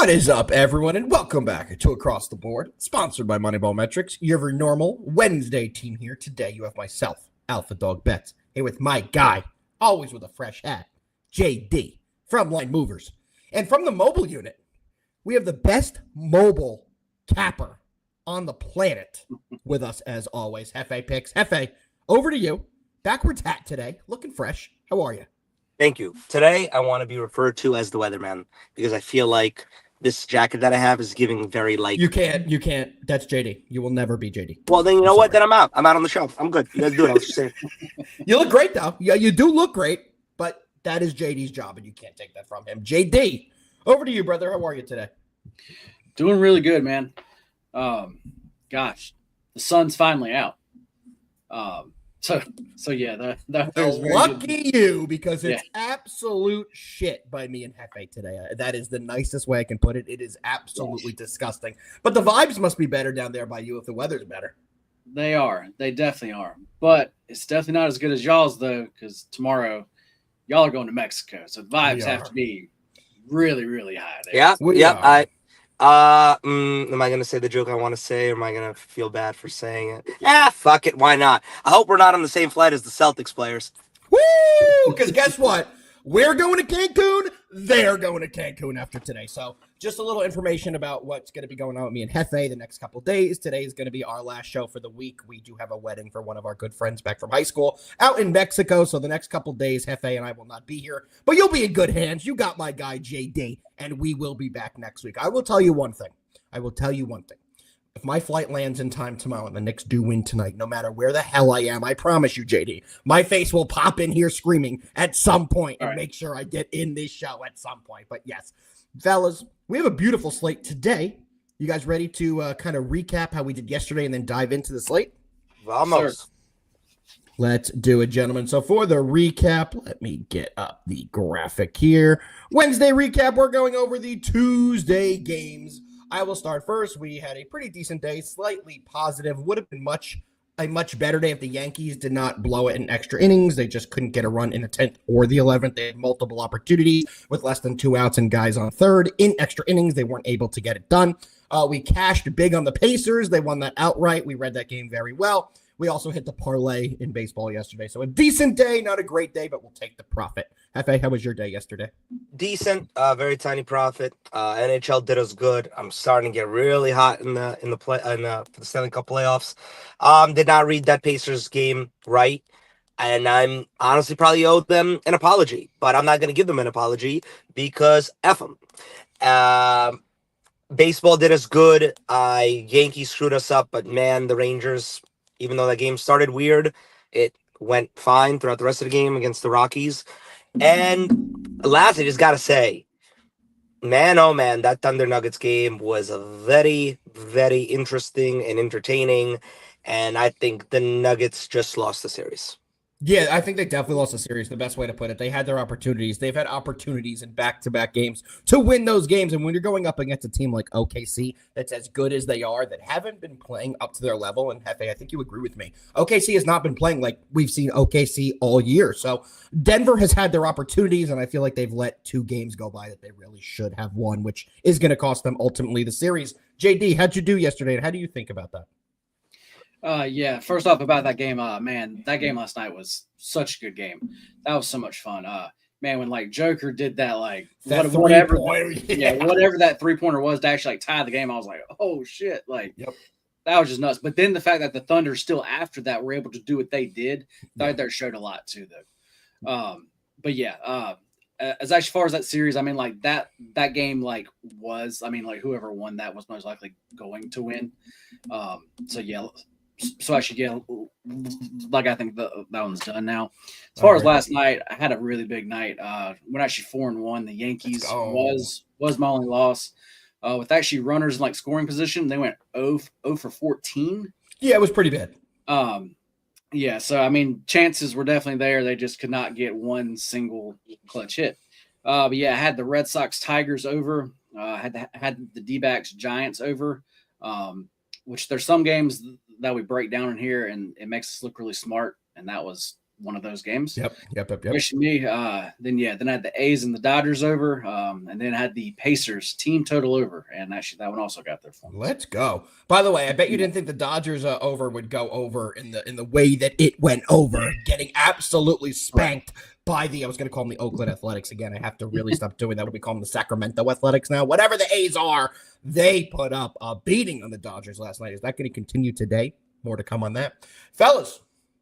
What is up, everyone, and welcome back to Across the Board, sponsored by MoneyBall Metrics, your normal Wednesday team here. Today, you have myself, AlphaDog Bets, here with my guy, always with a fresh hat, JD, from Line Movers. And from the mobile unit, we have the best mobile capper on the planet with us, as always, Jefe Picks. Jefe, over to you. Backwards hat today, looking fresh. How are you? Thank you. Today, I want to be referred to as the weatherman because I feel like this jacket that I have is giving very light. You can't. That's JD. You will never be JD. Well, then you know what? Then I'm out. I'm out on the shelf. I'm good. You guys do it. I was just saying. You look great, though. Yeah, you do look great, but that is JD's job, and you can't take that from him. JD, over to you, brother. How are you today? Doing really good, man. Gosh, the sun's finally out. So yeah, that was very lucky good. You, because it's absolute shit by me and Jefe today. That is the nicest way I can put it. It is absolutely disgusting. But the vibes must be better down there by you if the weather's better. They are. They definitely are. But it's definitely not as good as y'all's, though, because tomorrow y'all are going to Mexico. So the vibes have to be really, really high there. Yeah. Am I going to say the joke I want to say, or am I going to feel bad for saying it? Fuck it. Why not? I hope we're not on the same flight as the Celtics players. Woo! Because guess what? We're going to Cancun. They're going to Cancun after today. So just a little information about what's going to be going on with me and Jefe the next couple of days. Today is going to be our last show for the week. We do have a wedding for one of our good friends back from high school out in Mexico. So the next couple of days, Jefe and I will not be here. But you'll be in good hands. You got my guy, JD, and we will be back next week. I will tell you one thing. If my flight lands in time tomorrow and the Knicks do win tonight, no matter where the hell I am, I promise you, JD, my face will pop in here screaming at some point and make sure I get in this show at some point. But yes, fellas, we have a beautiful slate today. You guys ready to kind of recap how we did yesterday and then dive into the slate? Vamos. Sure. Let's do it, gentlemen. So for the recap, let me get up the graphic here. Wednesday recap, we're going over the Tuesday games. I will start first. We had a pretty decent day, slightly positive. Would have been a much better day if the Yankees did not blow it in extra innings. They just couldn't get a run in the 10th or the 11th. They had multiple opportunities with less than 2 outs and guys on third. In extra innings, they weren't able to get it done. We cashed big on the Pacers. They won that outright. We read that game very well. We also hit the parlay in baseball yesterday. So a decent day, not a great day, but we'll take the profit. Jefe, how was your day yesterday? Decent, very tiny profit. NHL did us good. I'm starting to get really hot for the Stanley Cup playoffs. Did not read that Pacers game right, and I'm honestly probably owed them an apology, but I'm not going to give them an apology because F them. Baseball did us good. Yankees screwed us up, but man, the Rangers, even though that game started weird, it went fine throughout the rest of the game against the Rockies. And last, I just got to say, man, oh man, that Thunder Nuggets game was a very, very interesting and entertaining. And I think the Nuggets just lost the series. Yeah, I think they definitely lost the series, the best way to put it. They had their opportunities. They've had opportunities in back-to-back games to win those games. And when you're going up against a team like OKC that's as good as they are, that haven't been playing up to their level, and Jefe, I think you agree with me, OKC has not been playing like we've seen OKC all year. So Denver has had their opportunities, and I feel like they've let 2 games go by that they really should have won, which is going to cost them ultimately the series. JD, how'd you do yesterday, and how do you think about that? Yeah, first off about that game, man, that game last night was such a good game. That was so much fun. Man, when like Joker did that, like whatever that 3-pointer was to actually like tie the game, I was like, oh shit, like that was just nuts. But then the fact that the Thunder still after that were able to do what they did, that showed a lot too, though. But yeah, as far as that series, I mean, like that game, like was, I mean, like whoever won that was most likely going to win. So yeah. So I should get, like, I think that one's done now. As far as last night, I had a really big night. Went actually 4-1. The Yankees was my only loss. With actually runners in like scoring position, they went 0 for 14. Yeah, it was pretty bad. Yeah, so I mean, chances were definitely there. They just could not get one single clutch hit. But yeah, I had the Red Sox Tigers over. Had the D-backs Giants over. Which there's some games that we break down in here and it makes us look really smart. And that was one of those games. Yep. Wish me. Then I had the A's and the Dodgers over, and then I had the Pacers team total over, and actually that one also got there for me. Let's go. By the way, I bet you didn't think the Dodgers over would go over in the way that it went over, getting absolutely spanked by I was going to call them the Oakland Athletics again. I have to really stop doing that. We call them the Sacramento Athletics now. Whatever the A's are, they put up a beating on the Dodgers last night. Is that going to continue today? More to come on that. Fellas,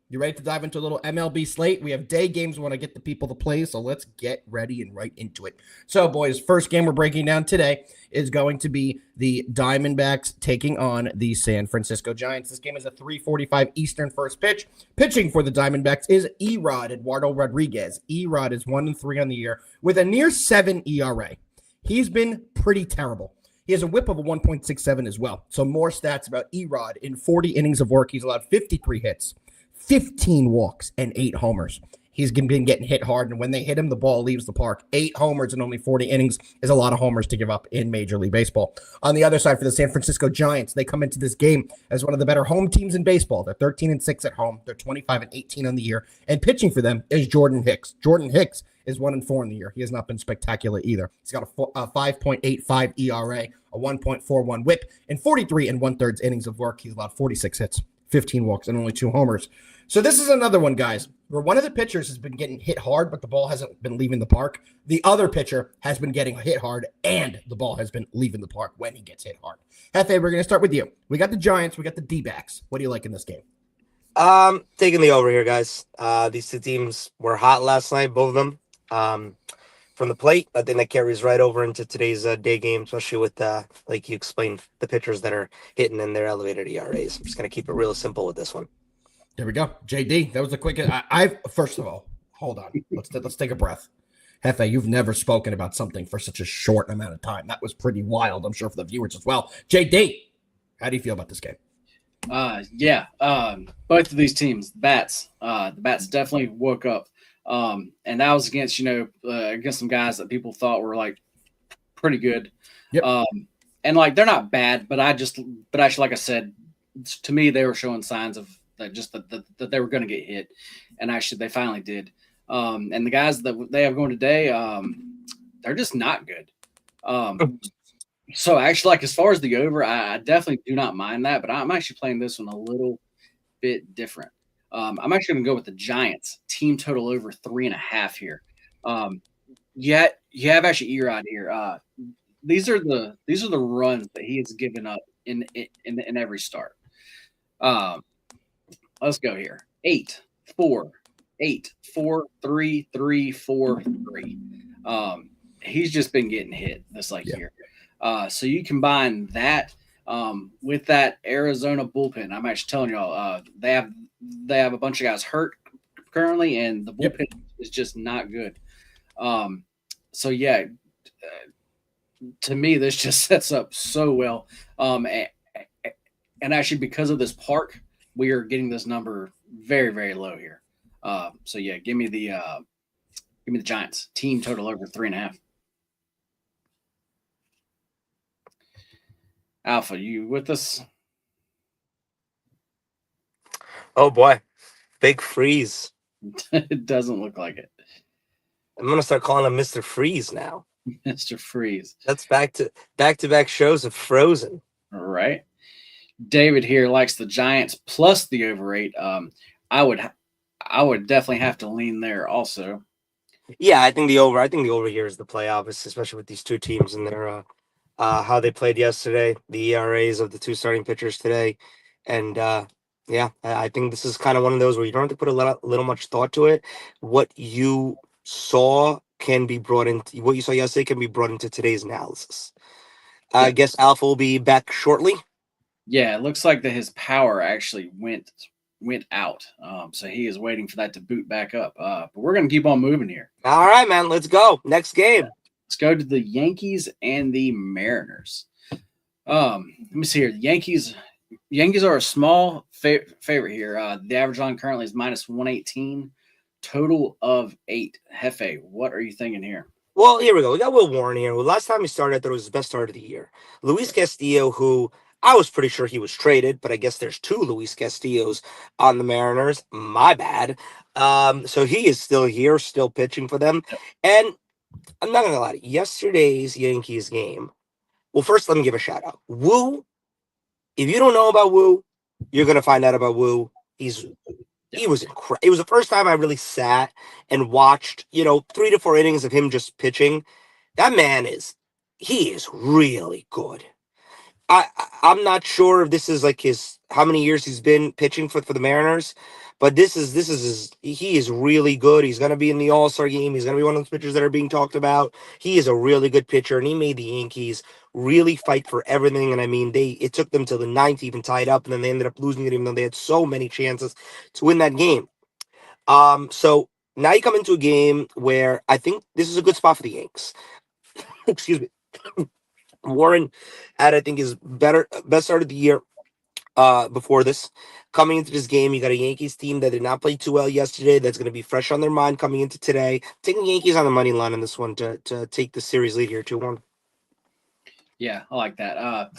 you ready to dive into a little MLB slate? We have day games. We want to get the people to play, so let's get ready and right into it. So, boys, first game we're breaking down today is going to be the Diamondbacks taking on the San Francisco Giants. This game is a 3:45 Eastern first pitch. Pitching for the Diamondbacks is Erod Eduardo Rodriguez. Erod is 1-3 on the year with a near 7 ERA. He's been pretty terrible. He has a whip of a 1.67 as well. So more stats about Erod. In 40 innings of work, he's allowed 53 hits. 15 walks and 8 homers. He's been getting hit hard, and when they hit him, the ball leaves the park. 8 homers in only 40 innings is a lot of homers to give up in Major League Baseball. On the other side, for the San Francisco Giants, they come into this game as one of the better home teams in baseball. They're 13-6 at home. They're 25-18 on the year. And pitching for them is Jordan Hicks. Jordan Hicks is 1-4 in the year. He has not been spectacular either. He's got a 5.85 ERA, a 1.41 whip, and 43 1/3 innings of work. He's allowed 46 hits, 15 walks, and only 2 homers. So this is another one, guys, where one of the pitchers has been getting hit hard, but the ball hasn't been leaving the park. The other pitcher has been getting hit hard, and the ball has been leaving the park when he gets hit hard. Jefe, we're going to start with you. We got the Giants. We got the D-backs. What do you like in this game? Taking the over here, guys. These two teams were hot last night, both of them. From the plate, I think that carries right over into today's day game, especially with, like you explained, the pitchers that are hitting in their elevated ERAs. I'm just going to keep it real simple with this one. There we go. JD, that was the quickest. First of all, hold on. Let's take a breath. Jefe, you've never spoken about something for such a short amount of time. That was pretty wild, I'm sure, for the viewers as well. JD, how do you feel about this game? Both of these teams, the bats definitely woke up. And that was against some guys that people thought were like pretty good. Yep. And like they're not bad, but actually, like I said, to me, they were showing signs of that they were going to get hit, and actually they finally did. And the guys that they have going today, they're just not good. So actually, like as far as the over, I definitely do not mind that, but I'm actually playing this one a little bit different. I'm actually going to go with the Giants team total over 3.5 here. You have actually Erod here. These are the runs that he has given up in every start. Let's go here. 8, 4, 8, 4, 3, 3, 4, 3. He's just been getting hit this year. So you combine that with that Arizona bullpen. I'm actually telling y'all, they have a bunch of guys hurt currently, and the bullpen is just not good. To me, this just sets up so well. And actually, because of this park, we are getting this number very, very low here. Give me the Giants team total over 3.5. Alpha, you with us? Oh boy, big freeze. It doesn't look like it. I'm gonna start calling him Mr. Freeze now. Mr. Freeze. That's back to back shows of Frozen. All right. David here likes the Giants plus the over 8. I would definitely have to lean there also. Yeah, I think the over here is the play, obviously, especially with these two teams and their how they played yesterday, the ERAs of the two starting pitchers today, and I think this is kind of one of those where you don't have to put a little much thought to it. What you saw what you saw yesterday can be brought into today's analysis. I guess Alpha will be back shortly. Yeah, it looks like that his power actually went out. So he is waiting for that to boot back up. But we're going to keep on moving here. All right, man. Let's go. Next game. Let's go to the Yankees and the Mariners. Let me see here. The Yankees are a small favorite here. The average line currently is -118. Total of 8. Jefe, what are you thinking here? Well, here we go. We got Will Warren here. Well, last time he started, I thought it was his best start of the year. Luis Castillo, who I was pretty sure he was traded, but I guess there's 2 Luis Castillos on the Mariners. My bad. So he is still here, still pitching for them. And I'm not gonna lie, yesterday's Yankees game. Well, first let me give a shout out. Woo. If you don't know about Woo, you're gonna find out about Woo. He was incredible. It was the first time I really sat and watched, 3 to 4 innings of him just pitching. That man he is really good. I'm not sure if this is like how many years he's been pitching for the Mariners, but he is really good. He's gonna be in the All-Star game. He's gonna be one of those pitchers that are being talked about. He is a really good pitcher, and he made the Yankees really fight for everything. And I mean, it took them till the 9th to even tie it up, and then they ended up losing it, even though they had so many chances to win that game. So now you come into a game where I think this is a good spot for the Yanks. Excuse me. Warren had, I think, his best start of the year before this. Coming into this game, you got a Yankees team that did not play too well yesterday. That's going to be fresh on their mind coming into today. Taking the Yankees on the money line in this one to take the series lead here 2-1. Yeah, I like that.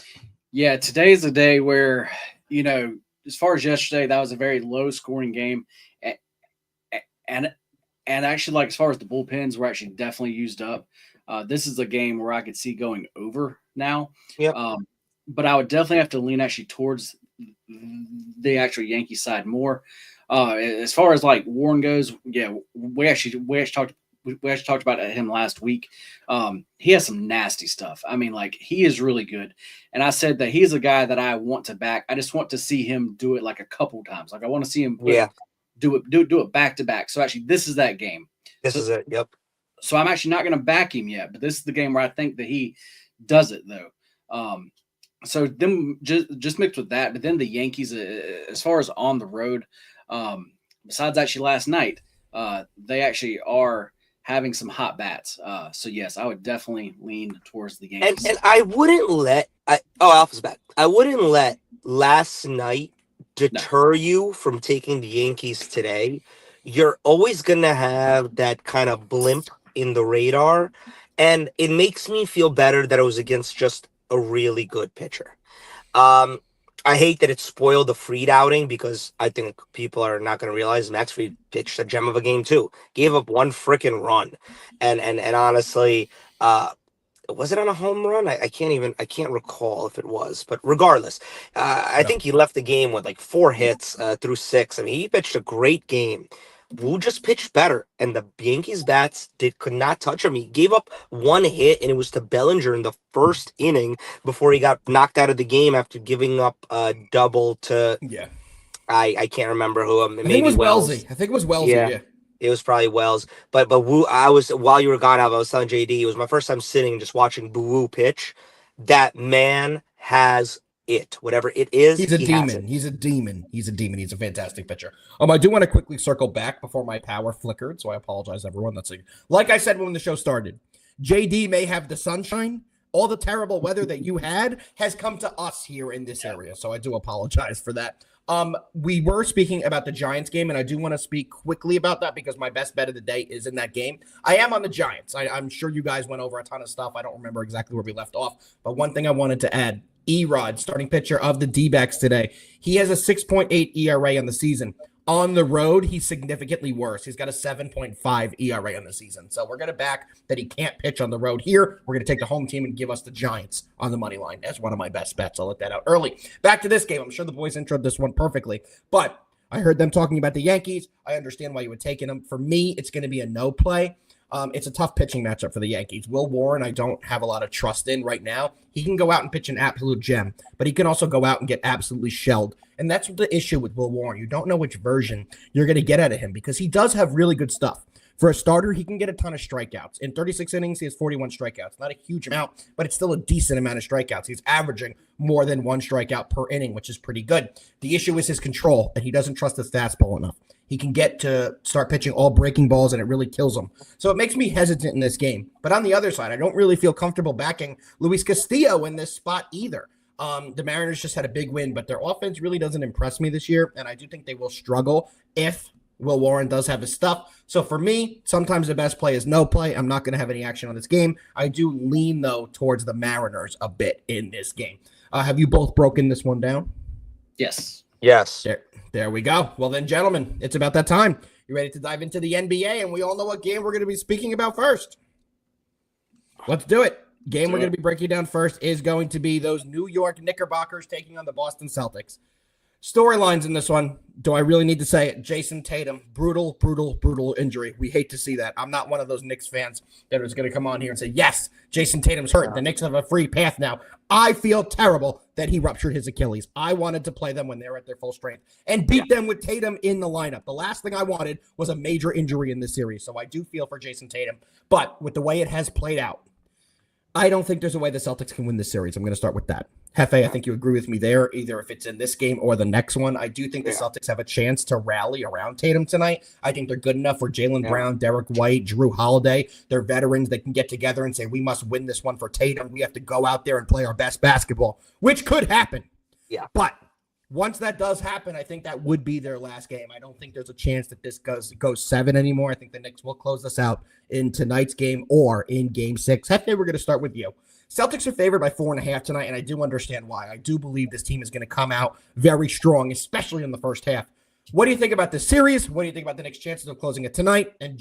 Yeah, today's the day where, as far as yesterday, that was a very low scoring game. And actually, like, as far as the bullpens were actually definitely used up. This is a game where I could see going over now. Yep. But I would definitely have to lean actually towards the actual Yankee side more. As far as like Warren goes, yeah, we actually talked about him last week. He has some nasty stuff. I mean, like, he is really good. And I said that he's a guy that I want to back. I just want to see him do it like a couple times. Like, I want to see him do it back to back. So actually, this is that game. This is it. Yep. So I'm actually not going to back him yet, but this is the game where I think that he does it, though. So then just mixed with that, but then the Yankees, as far as on the road, besides actually last night, they actually are having some hot bats. So yes, I would definitely lean towards the Yankees. And I wouldn't let Alpha's back. I wouldn't let last night deter you from taking the Yankees today. You're always gonna have that kind of blimp in the radar, and it makes me feel better that it was against just a really good pitcher. I hate that it spoiled the Fried outing, because I think people are not going to realize Max Fried pitched a gem of a game too. Gave up 1 freaking run, and honestly, was it on a home run? I can't recall if it was, but regardless, I think he left the game with like 4 hits through 6. I mean, he pitched a great game. Wu just pitched better, and the Yankees bats could not touch him. He gave up 1 hit, and it was to Bellinger in the first inning before he got knocked out of the game after giving up a double to. Yeah, I can't remember who. I think it was Wellesley. I think it was Wellesley. Yeah. It was probably Wells, but Wu. While you were gone, I was telling JD it was my first time sitting and just watching Wu pitch. That man has it, whatever it is. He's a demon. He's a demon. He's a fantastic pitcher. I do want to quickly circle back before my power flickered, so I apologize, everyone. That's like I said when the show started. JD may have the sunshine. All the terrible weather that you had has come to us here in this area, so I do apologize for that. We were speaking about the Giants game, and I do want to speak quickly about that because my best bet of the day is in that game. I am on the Giants. I'm sure you guys went over a ton of stuff. I don't remember exactly where we left off, but one thing I wanted to add, Erod, starting pitcher of the D-backs today, he has a 6.8 ERA on the season. On the road, he's significantly worse. He's got a 7.5 ERA on the season. So we're going to back that he can't pitch on the road here. We're going to take the home team and give us the Giants on the money line as one of my best bets. I'll let that out early. Back to this game. I'm sure the boys introed this one perfectly, but I heard them talking about the Yankees. I understand why you would take them. For me, it's going to be a no play. It's a tough pitching matchup for the Yankees. Will Warren, I don't have a lot of trust in right now. He can go out and pitch an absolute gem, but he can also go out and get absolutely shelled. And that's the issue with Will Warren. You don't know which version you're going to get out of him because he does have really good stuff. For a starter, he can get a ton of strikeouts. In 36 innings, he has 41 strikeouts. Not a huge amount, but it's still a decent amount of strikeouts. He's averaging more than 1 strikeout per inning, which is pretty good. The issue is his control, and he doesn't trust his fastball enough. He can get to start pitching all breaking balls, and it really kills him. So it makes me hesitant in this game. But on the other side, I don't really feel comfortable backing Luis Castillo in this spot either. The Mariners just had a big win, but their offense really doesn't impress me this year, and I do think they will struggle if Will Warren does have his stuff. So for me, sometimes the best play is no play. I'm not going to have any action on this game. I do lean, though, towards the Mariners a bit in this game. Have you both broken this one down? Yes. Yes. There we go. Well then, gentlemen, it's about that time. You ready to dive into the NBA? And we all know what game we're going to be speaking about first. Let's do it. Game we're going to be breaking down first is going to be those New York Knickerbockers taking on the Boston Celtics. Storylines in this one. Do I really need to say it? Jason Tatum, brutal injury. We hate to see that. I'm not one of those Knicks fans that is going to come on here and say, yes, Jason Tatum's hurt. The Knicks have a free path now. I feel terrible that he ruptured his Achilles. I wanted to play them when they were at their full strength and beat them with Tatum in the lineup. The last thing I wanted was a major injury in this series. So I do feel for Jason Tatum. But with the way it has played out, I don't think there's a way the Celtics can win this series. I'm going to start with that. Jefe, I think you agree with me there, either if it's in this game or the next one. I do think the Celtics have a chance to rally around Tatum tonight. I think they're good enough for Jaylen Brown, Derek White, Drew Holiday. They're veterans. They can get together and say, we must win this one for Tatum. We have to go out there and play our best basketball, which could happen. Yeah. But once that does happen, I think that would be their last game. I don't think there's a chance that this goes 7 anymore. I think the Knicks will close this out in tonight's game or in Game 6. Jefe, we're going to start with you. Celtics are favored by 4.5 tonight, and I do understand why. I do believe this team is going to come out very strong, especially in the first half. What do you think about this series? What do you think about the Knicks' chances of closing it tonight? And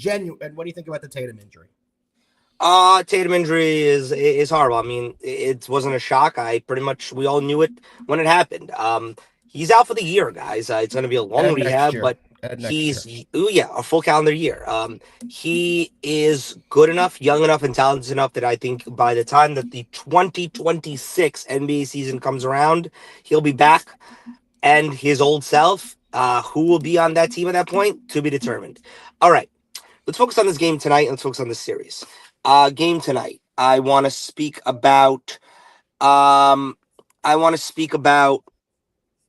what do you think about the Tatum injury? Tatum injury is horrible. I mean, it wasn't a shock. We all knew it when it happened. He's out for the year, guys. It's going to be a long rehab, but a full calendar year. He is good enough, young enough, and talented enough that I think by the time that the 2026 NBA season comes around, he'll be back and his old self. Who will be on that team at that point? To be determined. All right, let's focus on this game tonight. Let's focus on this series. Game tonight. I want to speak about.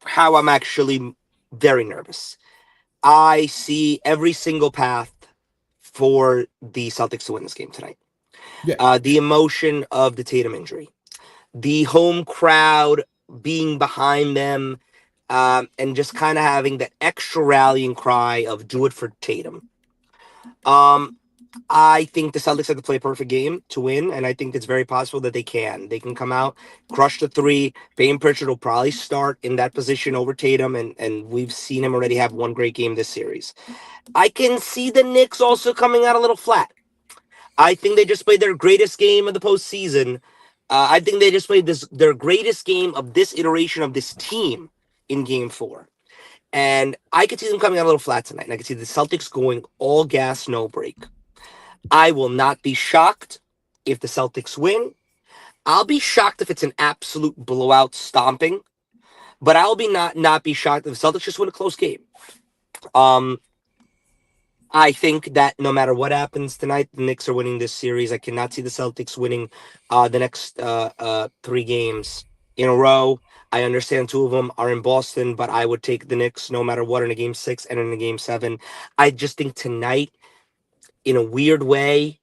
How I'm actually very nervous. I see every single path for the Celtics to win this game tonight. Yeah. The emotion of the Tatum injury, the home crowd being behind them, and just kind of having that extra rallying cry of "do it for Tatum." I think the Celtics have to play a perfect game to win, and I think it's very possible that they can. They can come out, crush the 3. Payne Pritchard will probably start in that position over Tatum, and we've seen him already have one great game this series. I can see the Knicks also coming out a little flat. I think they just played their greatest game of the postseason. I think they just played their greatest game of this iteration of this team in Game 4. And I could see them coming out a little flat tonight, and I could see the Celtics going all gas, no break. I will not be shocked if the Celtics win. I'll be shocked if it's an absolute blowout stomping, but I'll be not be shocked if the Celtics just win a close game. I think that no matter what happens tonight, the Knicks are winning this series. I cannot see the Celtics winning the next 3 games in a row. I understand 2 of them are in Boston, but I would take the Knicks no matter what in a Game 6 and in a Game 7. I just think tonight, in a weird way,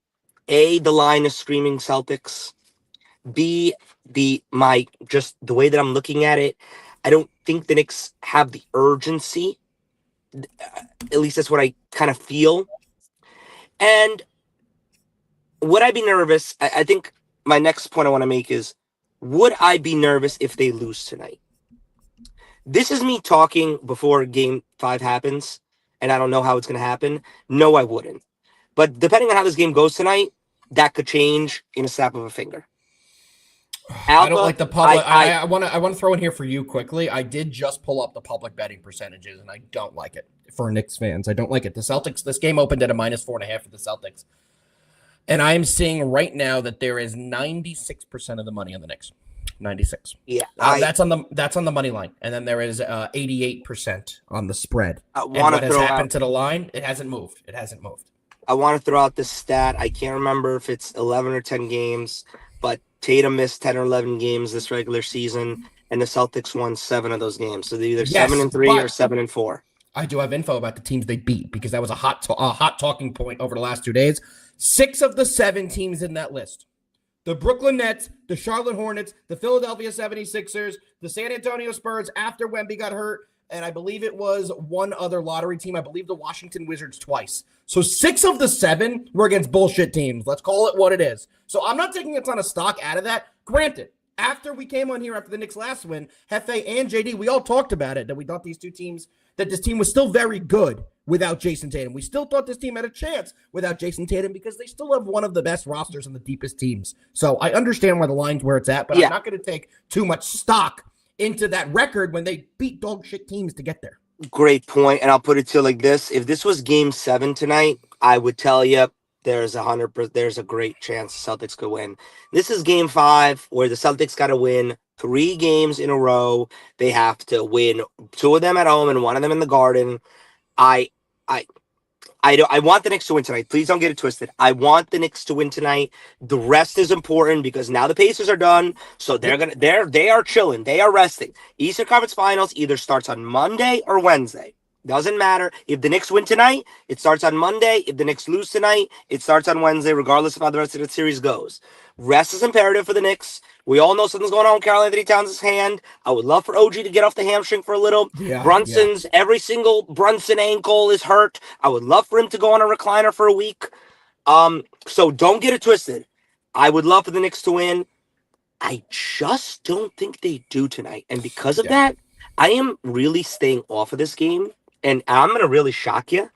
A, the line is screaming Celtics. B, the way that I'm looking at it, I don't think the Knicks have the urgency. At least that's what I kind of feel. And would I be nervous? I think my next point I want to make is, would I be nervous if they lose tonight? This is me talking before Game 5 happens, and I don't know how it's going to happen. No, I wouldn't. But depending on how this game goes tonight, that could change in a snap of a finger. I don't like the public. I want to throw in here for you quickly. I did just pull up the public betting percentages, and I don't like it for Knicks fans. I don't like it. The Celtics, this game opened at a -4.5 for the Celtics. And I'm seeing right now that there is 96% of the money on the Knicks. 96. Yeah. That's on the money line. And then there is 88% on the spread. And what has happened to the line? It hasn't moved. I want to throw out this stat. I can't remember if it's 11 or 10 games, but Tatum missed 10 or 11 games this regular season, and the Celtics won 7 of those games. So they're either 7-3 or 7-4. I do have info about the teams they beat because that was a hot talking point over the last 2 days. 6 of the 7 teams in that list: the Brooklyn Nets, the Charlotte Hornets, the Philadelphia 76ers, the San Antonio Spurs after Wemby got hurt, and I believe it was one other lottery team. I believe the Washington Wizards twice. So 6 of the 7 were against bullshit teams. Let's call it what it is. So I'm not taking a ton of stock out of that. Granted, After we came on here after the Knicks last win, Jefe and JD, we all talked about it, that we thought this team was still very good without Jason Tatum. We still thought this team had a chance without Jason Tatum because they still have one of the best rosters and the deepest teams. So I understand why the line's where it's at, but I'm not going to take too much stock into that record when they beat dog shit teams to get there. Great point, and I'll put it to you like this: if this was Game 7 tonight, I would tell you there's a great chance the Celtics could win. This is Game 5, where the Celtics got to win 3 games in a row. They have to win 2 of them at home and 1 of them in the Garden. I want the Knicks to win tonight. Please don't get it twisted. I want the Knicks to win tonight. The rest is important because now the Pacers are done, so they are chilling. They are resting. Eastern Conference Finals either starts on Monday or Wednesday. Doesn't matter. If the Knicks win tonight, it starts on Monday. If the Knicks lose tonight, it starts on Wednesday, regardless of how the rest of the series goes. Rest is imperative for the Knicks. We all know something's going on with Karl Anthony Towns' hand. I would love for OG to get off the hamstring for a little. Every single Brunson ankle is hurt. I would love for him to go on a recliner for a week. So don't get it twisted. I would love for the Knicks to win. I just don't think they do tonight. And because of that, I am really staying off of this game. And I'm going to really shock you.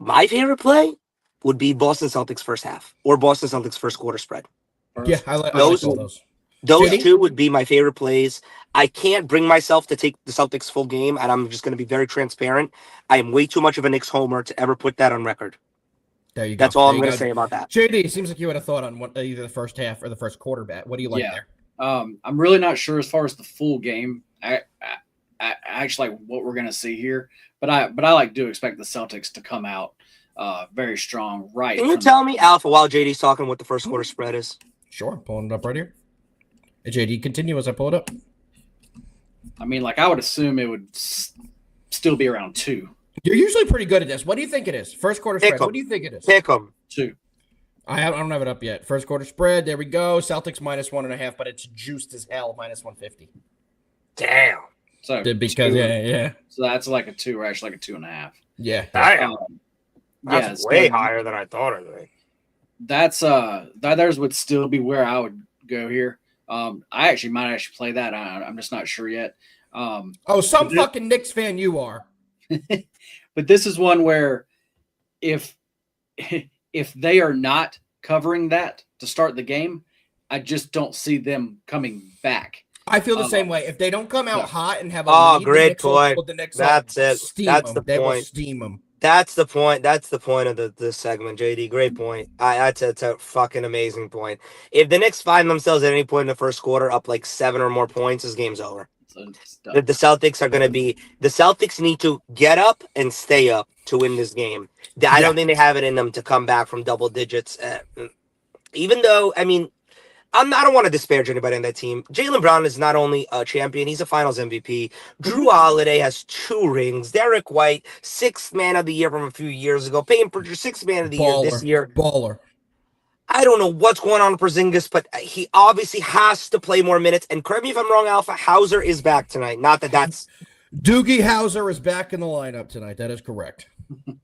My favorite play would be Boston Celtics first half or Boston Celtics first quarter spread. Yeah, I like all those. Those two would be my favorite plays. I can't bring myself to take the Celtics full game, and I'm just going to be very transparent. I am way too much of a Knicks homer to ever put that on record. There you go. That's all I'm going to say about that. JD, it seems like you had a thought on either the first half or the first quarter bet. What do you like there? I'm really not sure as far as the full game. I actually like what we're going to see here, but I do expect the Celtics to come out very strong. Right? Can you tell me, Alpha, while JD's talking, what the first quarter spread is? Sure, pulling it up right here. Hey, JD, continue as I pull it up. I mean, I would assume it would still be around 2. You're usually pretty good at this. What do you think it is? First quarter spread. What do you think it is? Pick 'em. 2. I don't have it up yet. First quarter spread. There we go. Celtics -1.5, but it's juiced as hell, -150. Damn. So because 2, yeah. So that's like a 2, or actually like a 2.5. Yeah. That's way higher than I thought it would be. That would still be where I would go here. I might play that. I'm just not sure yet. Fucking Knicks fan you are. But this is one where if they are not covering that to start the game, I just don't see them coming back. I feel the same way. If they don't come out hot and have a lead, great point. That's it. That's the point. They will steam them. That's the point. That's the point of the segment, JD. Great point. That's a fucking amazing point. If the Knicks find themselves at any point in the first quarter up 7 or more points, this game's over. The Celtics are going to be – the Celtics need to get up and stay up to win this game. I don't think they have it in them to come back from double digits. Even though, I mean, I don't want to disparage anybody on that team. Jaylen Brown is not only a champion, he's a finals MVP. Drew Holiday has 2 rings. Derek White, 6th man of the year from a few years ago. Payton Pritchard, 6th man of the year this year. Baller. I don't know what's going on with Porzingis, but he obviously has to play more minutes. And correct me if I'm wrong, Alpha, Hauser is back tonight. Not that that's... Doogie Howser is back in the lineup tonight. That is correct. Do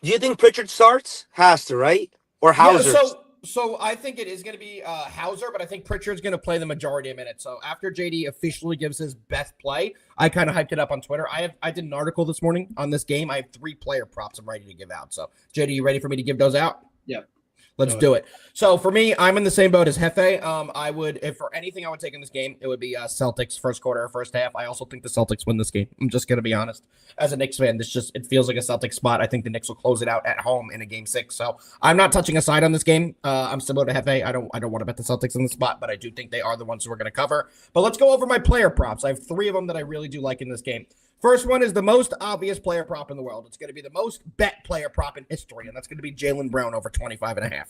you think Pritchard starts? Has to, right? Or Hauser? Yeah, so I think it is going to be Hauser, but I think Pritchard's going to play the majority of minutes. So after JD officially gives his best play, I kind of hyped it up on Twitter. I did an article this morning on this game. I have 3 player props I'm ready to give out. So JD, you ready for me to give those out? Yep. Let's do it. So for me, I'm in the same boat as Jefe. I would, if for anything I would take in this game, it would be Celtics first quarter or first half. I also think the Celtics win this game. I'm just going to be honest. As a Knicks fan, it feels like a Celtics spot. I think the Knicks will close it out at home in a game 6. So I'm not touching a side on this game. I'm similar to Jefe. I don't want to bet the Celtics in the spot, but I do think they are the ones who are going to cover. But let's go over my player props. I have 3 of them that I really do like in this game. First one is the most obvious player prop in the world. It's going to be the most bet player prop in history, and that's going to be Jaylen Brown over 25.5.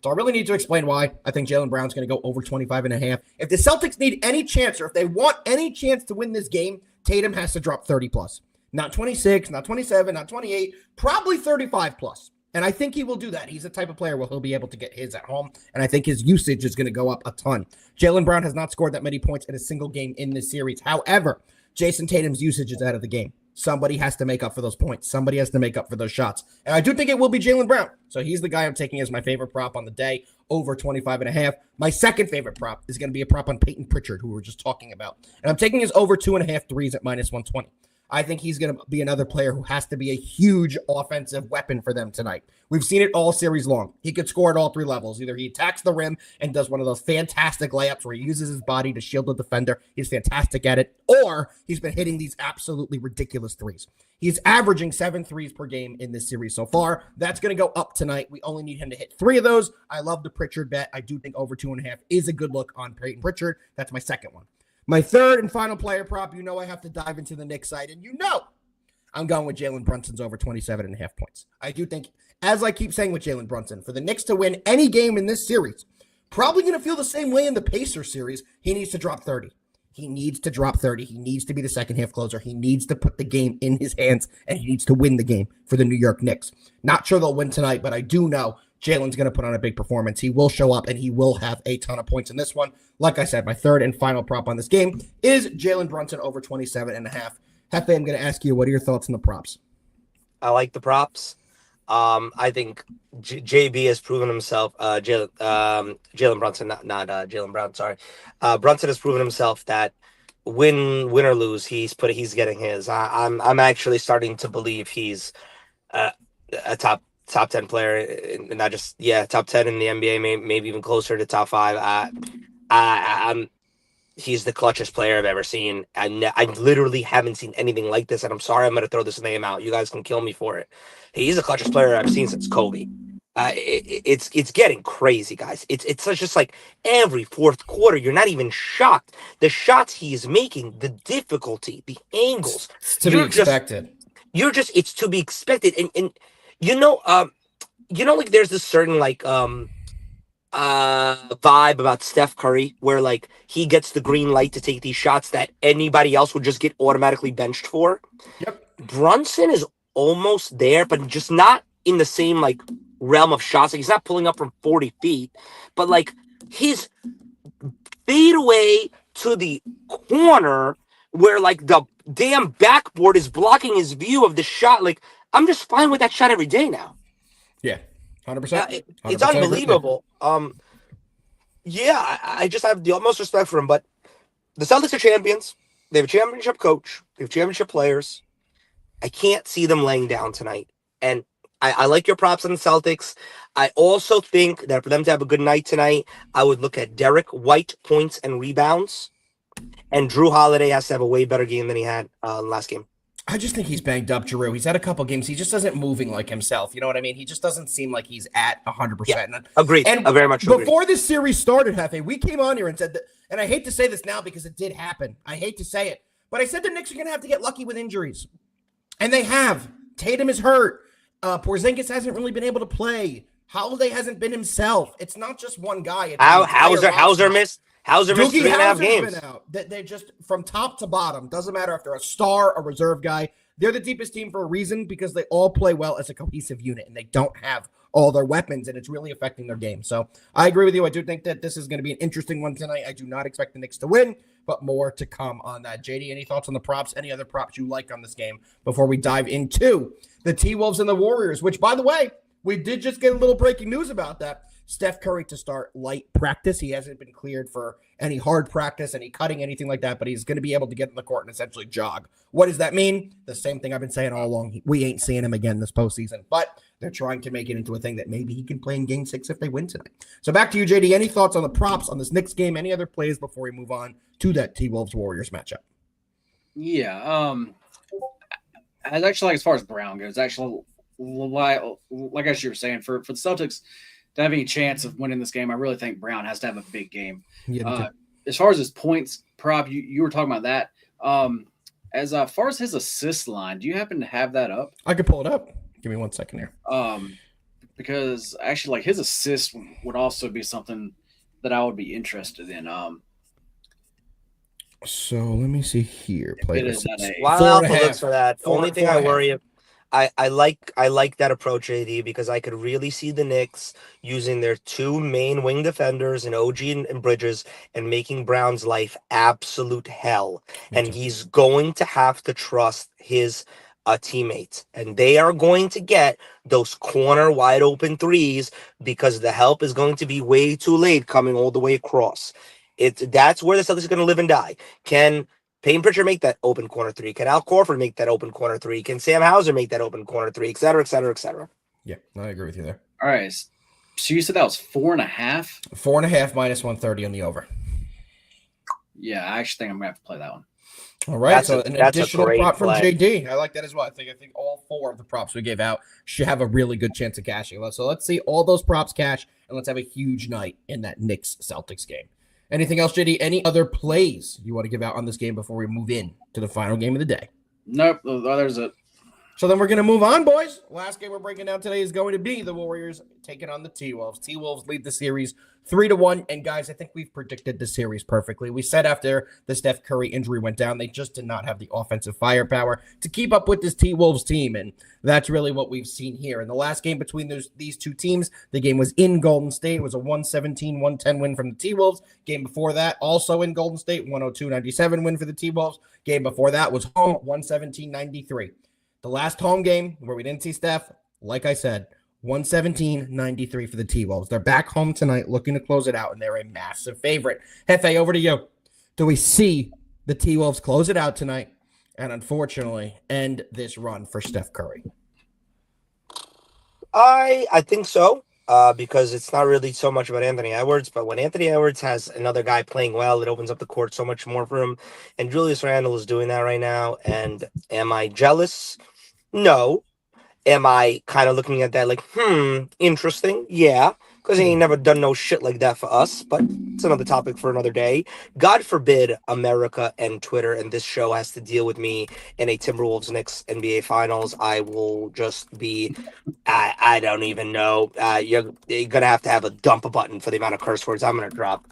So I really need to explain why I think Jaylen Brown's going to go over 25.5. If the Celtics need any chance, or if they want any chance to win this game, Tatum has to drop 30 plus. Not 26, not 27, not 28, probably 35 plus. And I think he will do that. He's the type of player where he'll be able to get his at home, and I think his usage is going to go up a ton. Jaylen Brown has not scored that many points in a single game in this series. However, Jason Tatum's usage is out of the game. Somebody has to make up for those points. Somebody has to make up for those shots. And I do think it will be Jaylen Brown. So he's the guy I'm taking as my favorite prop on the day. over 25.5. My second favorite prop is going to be a prop on Peyton Pritchard, who we were just talking about. And I'm taking his over 2.5 threes at minus 120. I think he's going to be another player who has to be a huge offensive weapon for them tonight. We've seen it all series long. He could score at all three levels. Either he attacks the rim and does one of those fantastic layups where he uses his body to shield the defender. He's fantastic at it. Or he's been hitting these absolutely ridiculous threes. He's averaging 7 threes per game in this series so far. That's going to go up tonight. We only need him to hit 3 of those. I love the Pritchard bet. I do think over 2.5 is a good look on Peyton Pritchard. That's my second one. My third and final player prop, I have to dive into the Knicks side, and I'm going with Jalen Brunson's over 27.5 points. I do think, as I keep saying with Jalen Brunson, for the Knicks to win any game in this series, probably going to feel the same way in the Pacers series, he needs to drop 30. He needs to drop 30. He needs to be the second half closer. He needs to put the game in his hands, and he needs to win the game for the New York Knicks. Not sure they'll win tonight, but I do know Jalen's going to put on a big performance. He will show up, and he will have a ton of points in this one. Like I said, my third and final prop on this game is Jalen Brunson over 27.5. Jefe, I'm going to ask you, what are your thoughts on the props? I like the props. I think JB has proven himself. Jalen Brunson, not Jalen Brown. Sorry, Brunson has proven himself that win or lose, he's getting his. I'm actually starting to believe he's a top 10 player, and not just top 10 in the NBA, maybe even closer to top 5. He's the clutchest player I've ever seen, and I literally haven't seen anything like this. And I'm sorry, I'm going to throw this name out. You guys can kill me for it. He's the clutchest player I've seen since Kobe. It's getting crazy, guys. It's just like every fourth quarter, you're not even shocked. The shots he is making, the difficulty, the angles, It's to be expected. It's to be expected, and like there's this certain like vibe about Steph Curry where like he gets the green light to take these shots that anybody else would just get automatically benched for. Yep. Brunson is almost there, but just not in the same like realm of shots. Like, he's not pulling up from 40 feet, but like his fade away to the corner where like the damn backboard is blocking his view of the shot. Like, I'm just fine with that shot every day now. Yeah, 100%. It's unbelievable. I just have the utmost respect for him. But the Celtics are champions. They have a championship coach. They have championship players. I can't see them laying down tonight. And I like your props on the Celtics. I also think that for them to have a good night tonight, I would look at Derek White points and rebounds. And Drew Holiday has to have a way better game than he had last game. I just think he's banged up, Drew. He's had a couple games. He just isn't moving like himself. You know what I mean? He just doesn't seem like he's at 100%. Yeah, agreed. And I very much agree. Before this series started, Jefe, we came on here and said that, and I hate to say this now because it did happen. I hate to say it, but I said the Knicks are going to have to get lucky with injuries. And they have. Tatum is hurt. Porzingis hasn't really been able to play. Holiday hasn't been himself. It's not just one guy. Hauser missed 3.5 games. Been out. They're just from top to bottom. Doesn't matter if they're a star, a reserve guy. They're the deepest team for a reason because they all play well as a cohesive unit and they don't have all their weapons and it's really affecting their game. So I agree with you. I do think that this is going to be an interesting one tonight. I do not expect the Knicks to win, but more to come on that. JD, any thoughts on the props? Any other props you like on this game before we dive into the T-Wolves and the Warriors, which, by the way, we did just get a little breaking news about that. Steph Curry to start light practice. He hasn't been cleared for any hard practice, any cutting, anything like that, but he's going to be able to get in the court and essentially jog. What does that mean? The same thing I've been saying all along. We ain't seeing him again this postseason, but they're trying to make it into a thing that maybe he can play in Game 6 if they win tonight. So back to you, JD. Any thoughts on the props on this Knicks game? Any other plays before we move on to that T-Wolves-Warriors matchup? Yeah. As far as Brown goes, actually, like as you were saying, for the Celtics to have any chance of winning this game, I really think Brown has to have a big game. Yeah, as far as his points prop, you were talking about that. As far as his assist line, do you happen to have that up? I could pull it up. Give me 1 second here. Because actually, like his assist would also be something that I would be interested in. So let me see here. While Alpha looks for that, only thing I worry about. I like that approach, AD, because I could really see the Knicks using their two main wing defenders in OG and Bridges and making Brown's life absolute hell. And he's going to have to trust his a teammate, and they are going to get those corner wide open threes because the help is going to be way too late coming all the way across. That's where the Celtics are going to live and die. Can Peyton Pritchard make that open corner three? Can Al Horford make that open corner three? Can Sam Hauser make that open corner three? Et cetera, et cetera, et cetera. Yeah, I agree with you there. All right. So you said that was 4.5? 4.5 minus 130 on the over. Yeah, I actually think I'm going to have to play that one. All right, That's so an additional prop from play. JD. I like that as well. I think all 4 of the props we gave out should have a really good chance of cashing. So let's see all those props cash, and let's have a huge night in that Knicks-Celtics game. Anything else, JD? Any other plays you want to give out on this game before we move in to the final game of the day? Nope, there's it. So then we're going to move on, boys. Last game we're breaking down today is going to be the Warriors taking on the T-Wolves. T-Wolves lead the series 3-1. And, guys, I think we've predicted the series perfectly. We said after the Steph Curry injury went down, they just did not have the offensive firepower to keep up with this T-Wolves team. And that's really what we've seen here. In the last game between these two teams, the game was in Golden State. It was a 117-110 win from the T-Wolves. Game before that, also in Golden State, 102-97 win for the T-Wolves. Game before that was home, 117-93. The last home game where we didn't see Steph, like I said, 117-93 for the T-Wolves. They're back home tonight looking to close it out, and they're a massive favorite. Jefe, over to you. Do we see the T-Wolves close it out tonight and, unfortunately, end this run for Steph Curry? I think so, because it's not really so much about Anthony Edwards, but when Anthony Edwards has another guy playing well, it opens up the court so much more for him, and Julius Randle is doing that right now. And am I jealous? No. Am I kind of looking at that like, interesting? Yeah, because he ain't never done no shit like that for us, but it's another topic for another day. God forbid America and Twitter and this show has to deal with me in a Timberwolves Knicks NBA Finals. I will just be, I don't even know. You're going to have a dump button for the amount of curse words I'm going to drop.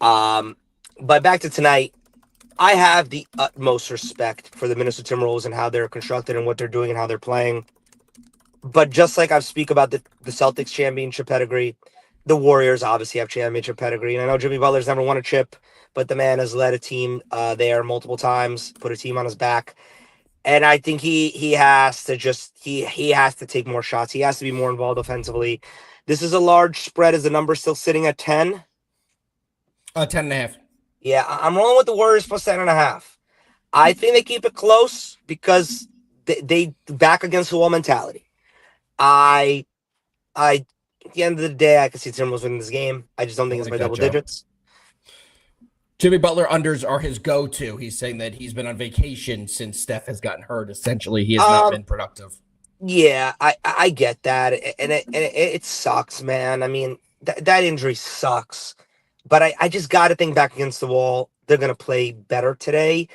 But back to tonight. I have the utmost respect for the Minnesota Timberwolves and how they're constructed and what they're doing and how they're playing. But just like I speak about the Celtics championship pedigree, the Warriors obviously have championship pedigree. And I know Jimmy Butler's never won a chip, but the man has led a team there multiple times, put a team on his back. And I think he has to he has to take more shots. He has to be more involved offensively. This is a large spread. Is the number still sitting at 10? 10.5. Yeah, I'm rolling with the Warriors plus 10.5. I think they keep it close because they back against the wall mentality. At the end of the day, I can see Timberwolves winning this game. I just don't think it's by double digits. Jimmy Butler unders are his go-to. He's saying that he's been on vacation since Steph has gotten hurt. Essentially, he has not been productive. Yeah, I get that, and it sucks, man. I mean, that injury sucks. But I just got to think back against the wall. They're going to play better today.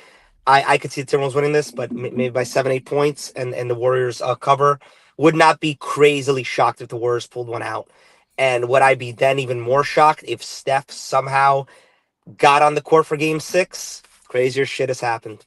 I could see the Timberwolves winning this, but maybe by 7-8 points, and the Warriors cover. Would not be crazily shocked if the Warriors pulled one out. And would I be then even more shocked if Steph somehow got on the court for Game 6? Crazier shit has happened.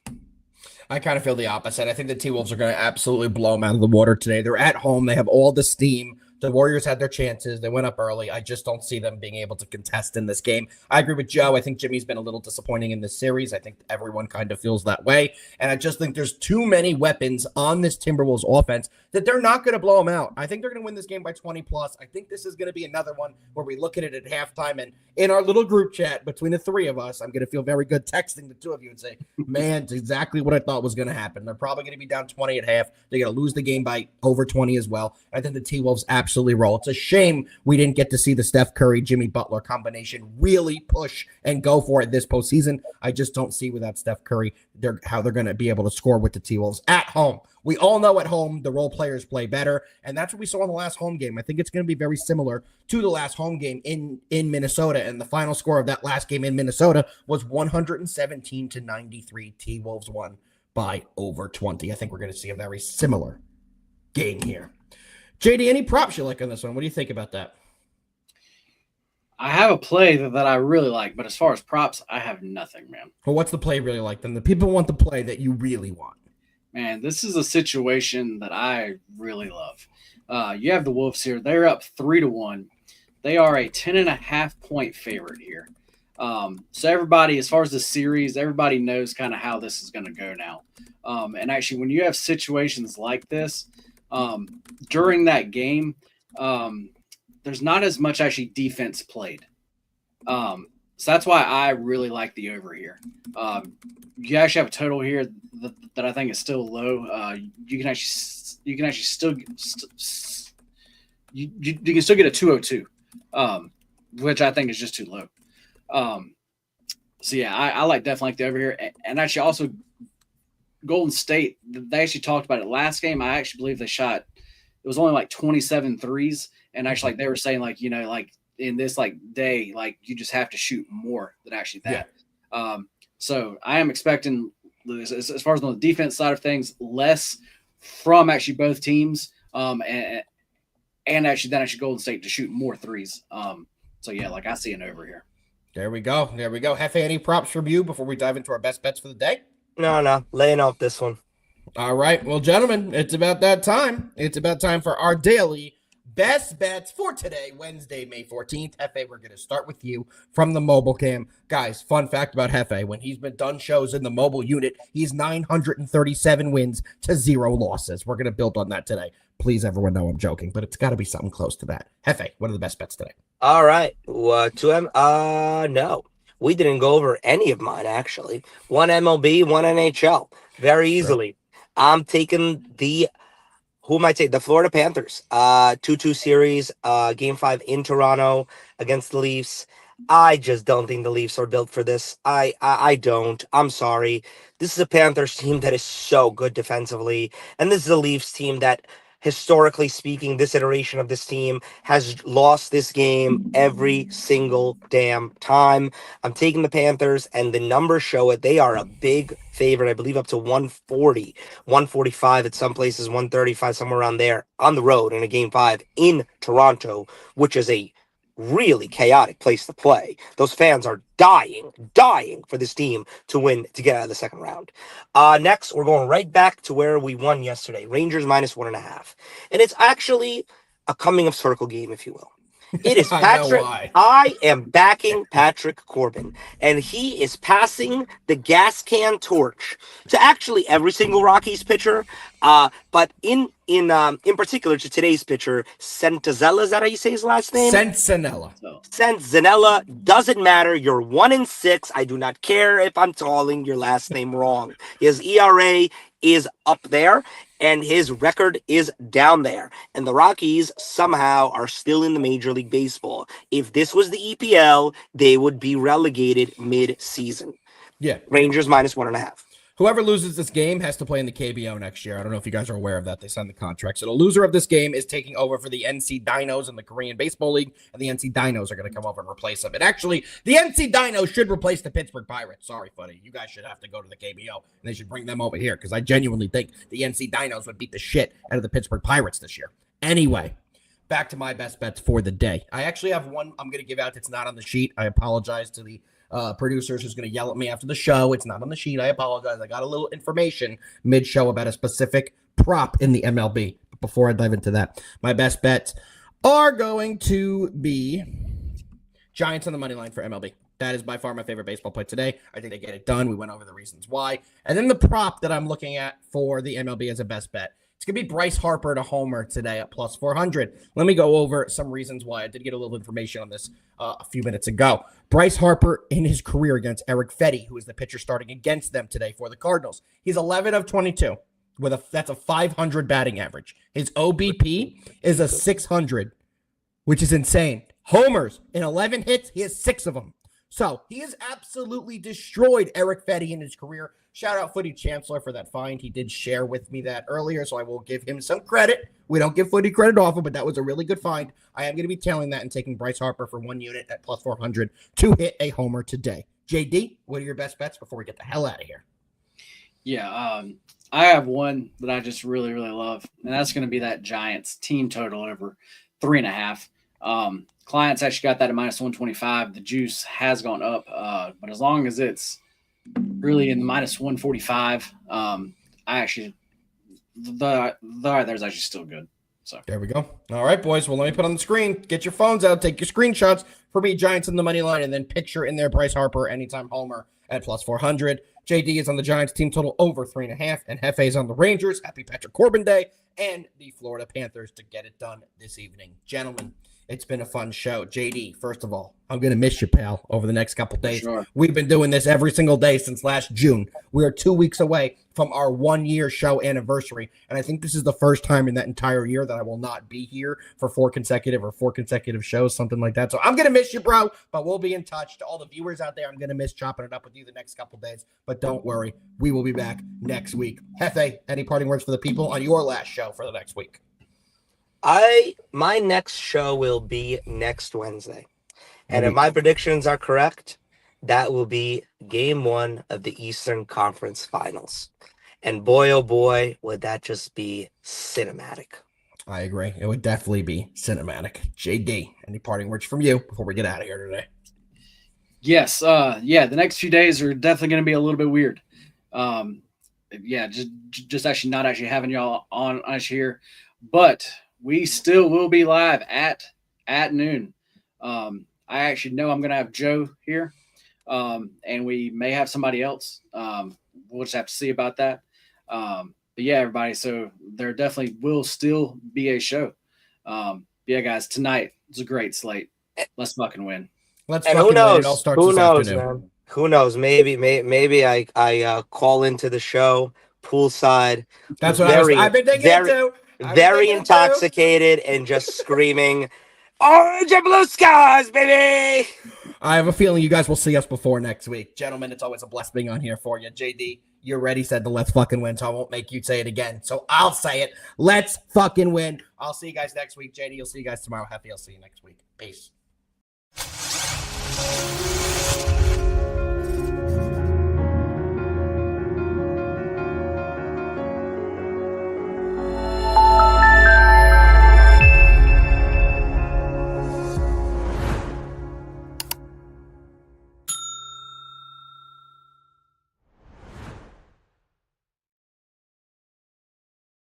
I kind of feel the opposite. I think the T-Wolves are going to absolutely blow them out of the water today. They're at home. They have all the steam. The Warriors had their chances. They went up early. I just don't see them being able to contest in this game. I agree with Joe. I think Jimmy's been a little disappointing in this series. I think everyone kind of feels that way. And I just think there's too many weapons on this Timberwolves offense that they're not going to blow them out. I think they're going to win this game by 20 plus. I think this is going to be another one where we look at it at halftime, and in our little group chat between the three of us, I'm going to feel very good texting the two of you and say, man, it's exactly what I thought was going to happen. They're probably going to be down 20 at half. They're going to lose the game by over 20 as well. I think the T-Wolves absolutely roll. It's a shame we didn't get to see the Steph Curry, Jimmy Butler combination really push and go for it this postseason. I just don't see without Steph Curry how they're going to be able to score with the T-Wolves at home. We all know at home the role players play better, and that's what we saw in the last home game. I think it's going to be very similar to the last home game in Minnesota, and the final score of that last game in Minnesota was 117-93. T-Wolves won by over 20. I think we're going to see a very similar game here. JD, any props you like on this one? What do you think about that? I have a play that I really like, but as far as props, I have nothing, man. Well, what's the play really like then? The people want the play that you really want. Man, this is a situation that I really love. You have the Wolves here. They're up 3-1. They are a 10.5 point favorite here. So everybody, as far as the series, everybody knows kind of how this is going to go now. And actually, when you have situations like this during that game, there's not as much actually defense played. So that's why I really like the over here. You actually have a total here that I think is still low. You can actually still you can still get a 202, which I think is just too low. So yeah, I definitely like the over here, and actually also Golden State. They actually talked about it last game. I actually believe they shot. It was only like 27 threes, and actually like they were saying like like in this like day like you just have to shoot more than actually that. Yeah. So I am expecting as far as on the defense side of things, less from actually both teams, and actually Golden State to shoot more threes. So yeah, like I see an over here. There we go. Jefe, any props from you before we dive into our best bets for the day? No, laying off this one. All right. Well, gentlemen, it's about that time. It's about time for our daily best bets for today, Wednesday, May 14th. Jefe, we're going to start with you from the mobile cam. Guys, fun fact about Jefe, when he's been done shows in the mobile unit, he's 937 wins to 0 losses. We're going to build on that today. Please, everyone know I'm joking, but it's got to be something close to that. Jefe, what are the best bets today? All right. No. We didn't go over any of mine, actually. One MLB, one NHL. Very easily. Sure. I'm taking the Florida Panthers. 2-2 series, game 5 in Toronto against the Leafs. I just don't think the Leafs are built for this. I don't. I'm sorry. This is a Panthers team that is so good defensively. And this is a Leafs team that, historically speaking, this iteration of this team has lost this game every single damn time. I'm taking the Panthers, and the numbers show it. They are a big favorite, I believe up to 140, 145 at some places, 135, somewhere around there, on the road in a game 5 in Toronto, which is a really chaotic place to play. Those fans are dying for this team to win, to get out of the second round. Next, we're going right back to where we won yesterday. Rangers -1.5. And it's actually a coming of circle game, if you will. It is Patrick. I am backing Patrick Corbin, and he is passing the gas can torch to actually every single Rockies pitcher. But in particular to today's pitcher, Senzanella. Is that how you say his last name? Senzanella. Doesn't matter. You're 1-6. I do not care if I'm calling your last name wrong. His ERA is up there, and his record is down there. And the Rockies somehow are still in the Major League Baseball. If this was the EPL, they would be relegated mid-season. Yeah. Rangers -1.5. Whoever loses this game has to play in the KBO next year. I don't know if you guys are aware of that. They signed the contract. So the loser of this game is taking over for the NC Dinos in the Korean Baseball League, and the NC Dinos are going to come over and replace them. And actually, the NC Dinos should replace the Pittsburgh Pirates. Sorry, buddy. You guys should have to go to the KBO, and they should bring them over here because I genuinely think the NC Dinos would beat the shit out of the Pittsburgh Pirates this year. Anyway, back to my best bets for the day. I actually have one I'm going to give out that's not on the sheet. I apologize to the producers who's going to yell at me after the show. It's not on the sheet. I apologize. I got a little information mid-show about a specific prop in the MLB. But before I dive into that, my best bets are going to be Giants on the money line for MLB. That is by far my favorite baseball play today. I think they get it done. We went over the reasons why. And then the prop that I'm looking at for the MLB as a best bet, it's going to be Bryce Harper to homer today at +400. Let me go over some reasons why. I did get a little information on this a few minutes ago. Bryce Harper in his career against Eric Fetty, who is the pitcher starting against them today for the Cardinals. He's 11 of 22 that's a 500 batting average. His OBP is a 600, which is insane. Homers in 11 hits, he has 6 of them. So he has absolutely destroyed Eric Fetty in his career. Shout out Footy Chancellor for that find. He did share with me that earlier, so I will give him some credit. We don't give Footy credit often, but that was a really good find. I am going to be tailing that and taking Bryce Harper for 1 unit at +400 to hit a homer today. JD, what are your best bets before we get the hell out of here? Yeah, I have one that I just really, really love, and that's going to be that Giants team total over 3.5. Clients actually got that at -125. The juice has gone up, but as long as it's really in the -145, I actually there's actually still good. So there we go. All right, boys. Well, let me put on the screen. Get your phones out. Take your screenshots for me, Giants in the money line, and then picture in there Bryce Harper anytime homer at plus 400. JD is on the Giants team total over 3.5, and Jefe is on the Rangers. Happy Patrick Corbin Day, and the Florida Panthers to get it done this evening. Gentlemen, it's been a fun show. JD, first of all, I'm going to miss you, pal, over the next couple days. Sure. We've been doing this every single day since last June. We are 2 weeks away from our 1-year show anniversary, and I think this is the first time in that entire year that I will not be here for 4 consecutive shows, something like that. So I'm going to miss you, bro, but we'll be in touch. To all the viewers out there, I'm going to miss chopping it up with you the next couple days, but don't worry. We will be back next week. Jefe, any parting words for the people on your last show for the next week? My next show will be next Wednesday. And if my predictions are correct, that will be game 1 of the Eastern Conference Finals. And boy, oh boy, would that just be cinematic. I agree. It would definitely be cinematic. JD, any parting words from you before we get out of here today? Yes. The next few days are definitely going to be a little bit weird. Just actually not actually having y'all on us here, but we still will be live at noon. I actually know I'm going to have Joe here, and we may have somebody else. We'll just have to see about that. But yeah, everybody. So there definitely will still be a show. Yeah, guys, tonight is a great slate. Let's fucking win. Let's fucking win. It all starts this afternoon. Man? Who knows? Maybe I call into the show poolside. That's what I've been thinking too. Very intoxicated and just screaming, "Orange and blue skies, baby!" I have a feeling you guys will see us before next week. Gentlemen, it's always a blessing being on here for you. JD, you already said the let's fucking win, so I won't make you say it again. So I'll say it. Let's fucking win. I'll see you guys next week. JD, you'll see you guys tomorrow. Happy, I'll see you next week. Peace.